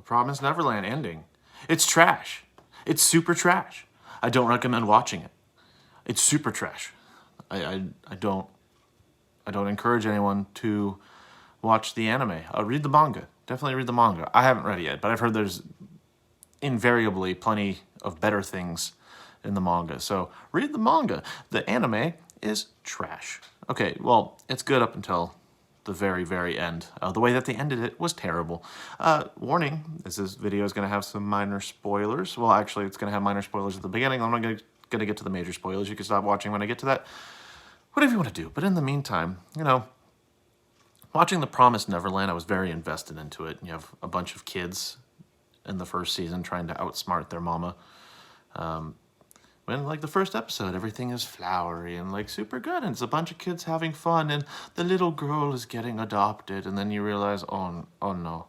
Promised Neverland ending. It's trash. It's super trash. I don't recommend watching it. It's super trash. I don't encourage anyone to watch the anime. Read the manga. Definitely read the manga. I haven't read it yet, but I've heard there's invariably plenty of better things in the manga. So read the manga. The anime is trash. Okay, well, it's good up until the very, very end. The way that they ended it was terrible. Warning, this video is going to have some minor spoilers. Well, actually, it's going to have minor spoilers at the beginning. I'm not going to get to the major spoilers. You can stop watching when I get to that. Whatever you want to do. But in the meantime, you know, watching The Promised Neverland, I was very invested into it. You have a bunch of kids in the first season trying to outsmart their mama. When, like, the first episode, everything is flowery and, like, super good, and it's a bunch of kids having fun, and the little girl is getting adopted, and then you realize, oh no.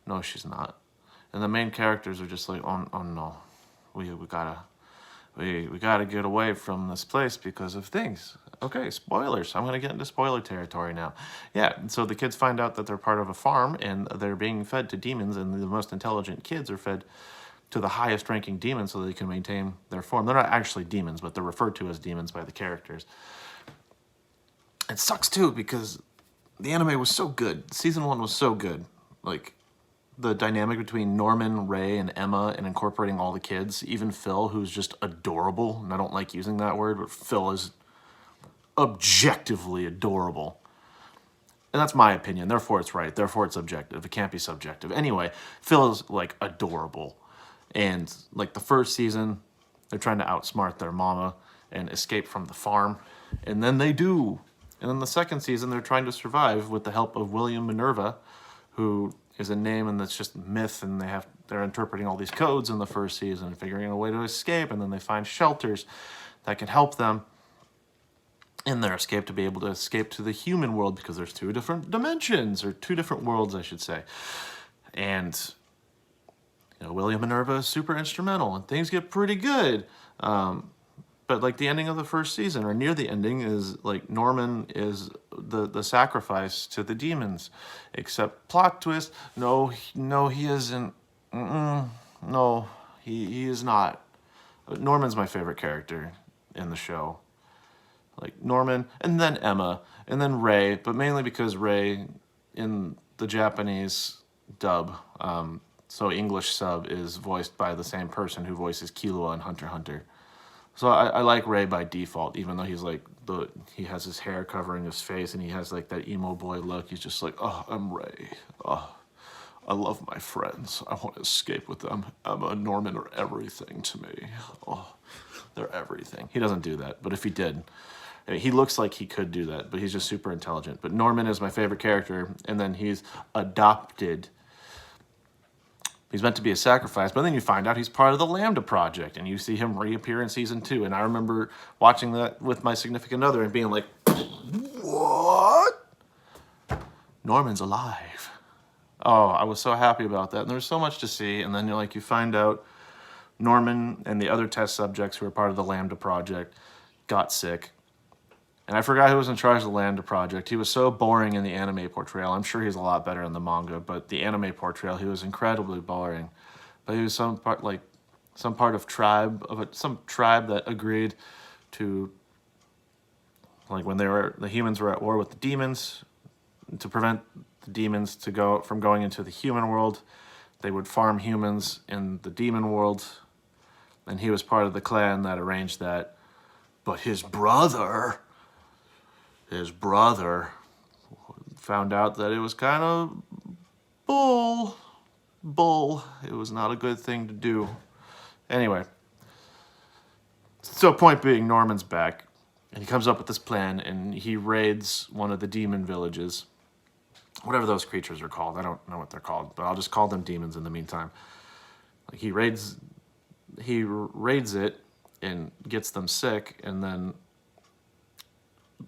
No, she's not. And the main characters are just like, oh no. We gotta get away from this place because of things. Okay, spoilers. I'm gonna get into spoiler territory now. Yeah, so the kids find out that they're part of a farm, and they're being fed to demons, and the most intelligent kids are fed to the highest ranking demons so they can maintain their form. They're not actually demons, but they're referred to as demons by the characters. It sucks too because the anime was so good. Season 1 was so good. Like, the dynamic between Norman, Ray, and Emma, and incorporating all the kids, even Phil, who's just adorable, and I don't like using that word, but Phil is objectively adorable. And that's my opinion, therefore it's right, therefore it's objective. It can't be subjective. Anyway, Phil is, like, adorable. And, like, the first season, they're trying to outsmart their mama and escape from the farm. And then they do. And then the second season, they're trying to survive with the help of William Minerva, who is a name and that's just myth. And they're interpreting all these codes in the first season, figuring out a way to escape. And then they find shelters that can help them in their escape to be able to escape to the human world, because there's 2 different dimensions, or 2 different worlds, I should say. And, you know, William Minerva is super instrumental, and things get pretty good. But, like, the ending of the first season, or near the ending, is, like, Norman is the sacrifice to the demons. Except, plot twist, no, he isn't. No, he is not. Norman's my favorite character in the show. Like, Norman, and then Emma, and then Ray, but mainly because Ray, in the Japanese dub, so English sub, is voiced by the same person who voices Killua in Hunter x Hunter. So I like Ray by default, even though he's like, he has his hair covering his face, and he has like that emo boy look. He's just like, oh, I'm Ray. Oh, I love my friends. I want to escape with them. Emma and Norman are everything to me. Oh, they're everything. He doesn't do that, but if he did, I mean, he looks like he could do that, but he's just super intelligent. But Norman is my favorite character, and then he's adopted. He's meant to be a sacrifice, but then you find out he's part of the Lambda Project, and you see him reappear in season 2. And I remember watching that with my significant other and being like, what? Norman's alive. Oh, I was so happy about that. And there's so much to see. And then you find out Norman and the other test subjects who were part of the Lambda Project got sick. And I forgot who was in charge of the Lambda Project. He was so boring in the anime portrayal. I'm sure he's a lot better in the manga, but the anime portrayal, he was incredibly boring. But he was some part of some tribe that agreed to, like, when the humans were at war with the demons, to prevent the demons from going into the human world, they would farm humans in the demon world. And he was part of the clan that arranged that. But his brother found out that it was kind of bull. It was not a good thing to do. Anyway, so point being, Norman's back, and he comes up with this plan, and he raids one of the demon villages. Whatever those creatures are called. I don't know what they're called, but I'll just call them demons in the meantime. Like, he raids it and gets them sick, and then,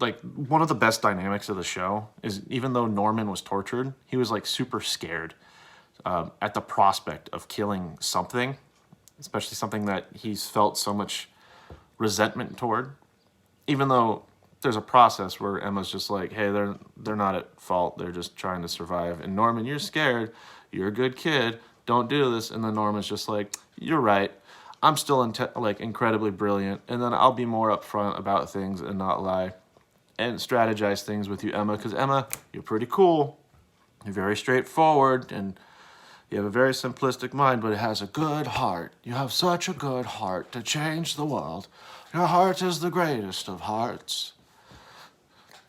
like, one of the best dynamics of the show is, even though Norman was tortured, he was, like, super scared at the prospect of killing something, especially something that he's felt so much resentment toward. Even though there's a process where Emma's just like, hey, they're not at fault, they're just trying to survive. And Norman, you're scared, you're a good kid, don't do this. And then Norman's just like, you're right. I'm still like incredibly brilliant. And then I'll be more upfront about things and not lie and strategize things with you, Emma. Because Emma, you're pretty cool. You're very straightforward and you have a very simplistic mind, but it has a good heart. You have such a good heart to change the world. Your heart is the greatest of hearts.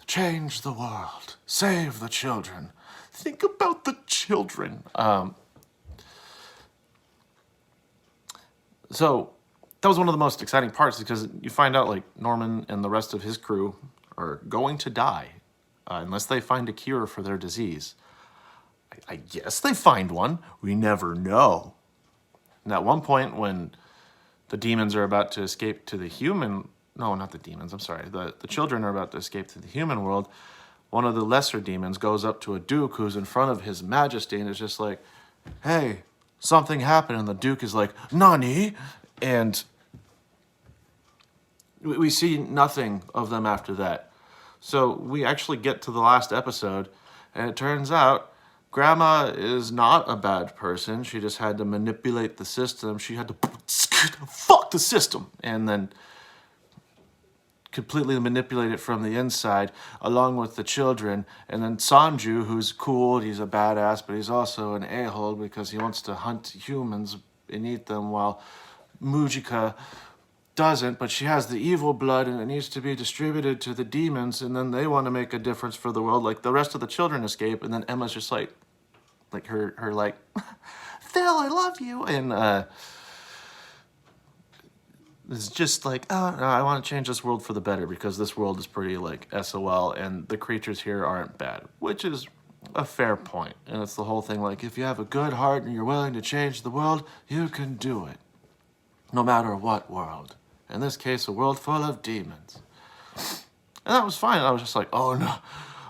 Change the world. Save the children. Think about the children. So that was one of the most exciting parts because you find out like Norman and the rest of his crew are going to die unless they find a cure for their disease. I guess they find one. We never know. And at one point when the demons are about to escape to the human... No, not the demons, I'm sorry. The children are about to escape to the human world. One of the lesser demons goes up to a duke who's in front of his majesty and is just like, hey, something happened. And the duke is like, Nani? And we see nothing of them after that. So we actually get to the last episode, and it turns out Grandma is not a bad person. She just had to manipulate the system. She had to fuck the system and then completely manipulate it from the inside along with the children. And then Sanju, who's cool, he's a badass, but he's also an a-hole because he wants to hunt humans and eat them, while Mujika doesn't, but she has the evil blood and it needs to be distributed to the demons, and then they want to make a difference for the world. Like the rest of the children escape, and then Emma's just like her like, Phil, I love you, and it's just like, oh no, I want to change this world for the better because this world is pretty like SOL, and the creatures here aren't bad, which is a fair point. And it's the whole thing like, if you have a good heart and you're willing to change the world, you can do it, no matter what world. In this case, a world full of demons. And that was fine. I was just like, oh no,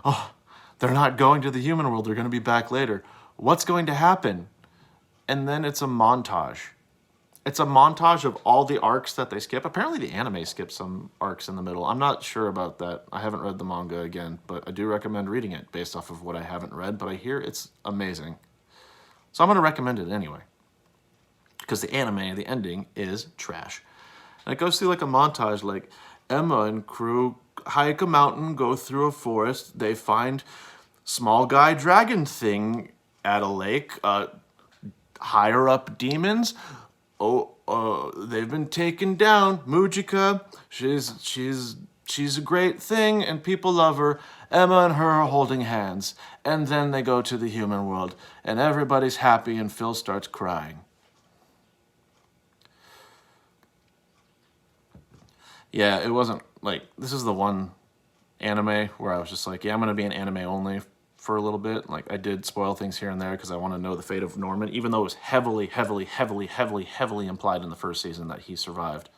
oh, they're not going to the human world. They're going to be back later. What's going to happen? And then it's a montage. It's a montage of all the arcs that they skip. Apparently the anime skips some arcs in the middle. I'm not sure about that. I haven't read the manga again, but I do recommend reading it based off of what I haven't read, but I hear it's amazing. So I'm going to recommend it anyway, because the anime, the ending, is trash. And it goes through like a montage, like Emma and crew hike a mountain, go through a forest. They find small guy dragon thing at a lake. Higher up demons. They've been taken down. Mujika, she's a great thing, and people love her. Emma and her are holding hands, and then they go to the human world, and everybody's happy, and Phil starts crying. Yeah, it wasn't like, this is the one anime where I was just like, yeah, I'm gonna be an anime only for a little bit. Like, I did spoil things here and there because I want to know the fate of Norman, even though it was heavily implied in the first season that he survived.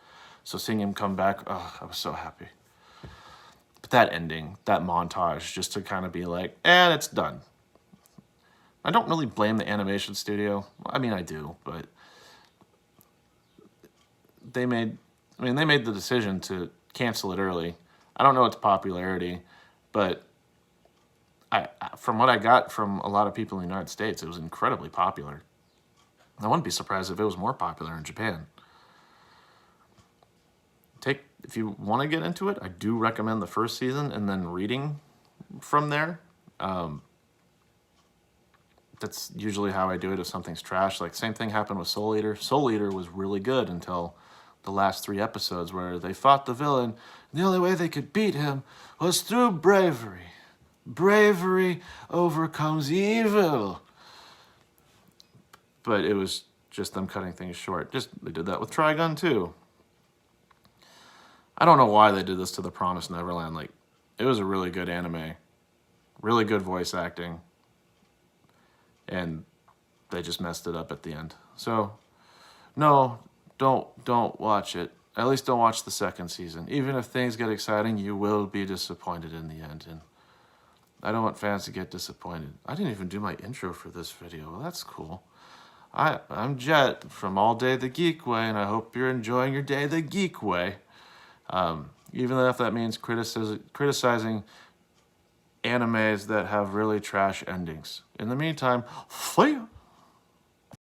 So seeing him come back, oh, I was so happy. But that ending, that montage, just to kind of be like, it's done. I don't really blame the animation studio. I mean, I do, but they made the decision to cancel it early. I don't know its popularity, but from what I got from a lot of people in the United States, it was incredibly popular. I wouldn't be surprised if it was more popular in Japan. If you want to get into it, I do recommend the first season and then reading from there. That's usually how I do it if something's trash. Like, same thing happened with Soul Eater. Soul Eater was really good until the last 3 episodes where they fought the villain. And the only way they could beat him was through bravery. Bravery overcomes evil. But it was just them cutting things short. They did that with Trigun too. I don't know why they did this to the Promised Neverland. Like, it was a really good anime, really good voice acting, and they just messed it up at the end. So, no, don't watch it. At least don't watch the second season. Even if things get exciting, you will be disappointed in the end. And I don't want fans to get disappointed. I didn't even do my intro for this video. Well, that's cool. I'm Jet from All Day the Geek Way, and I hope you're enjoying your day the geek way. Even if that means criticizing animes that have really trash endings. In the meantime, see ya.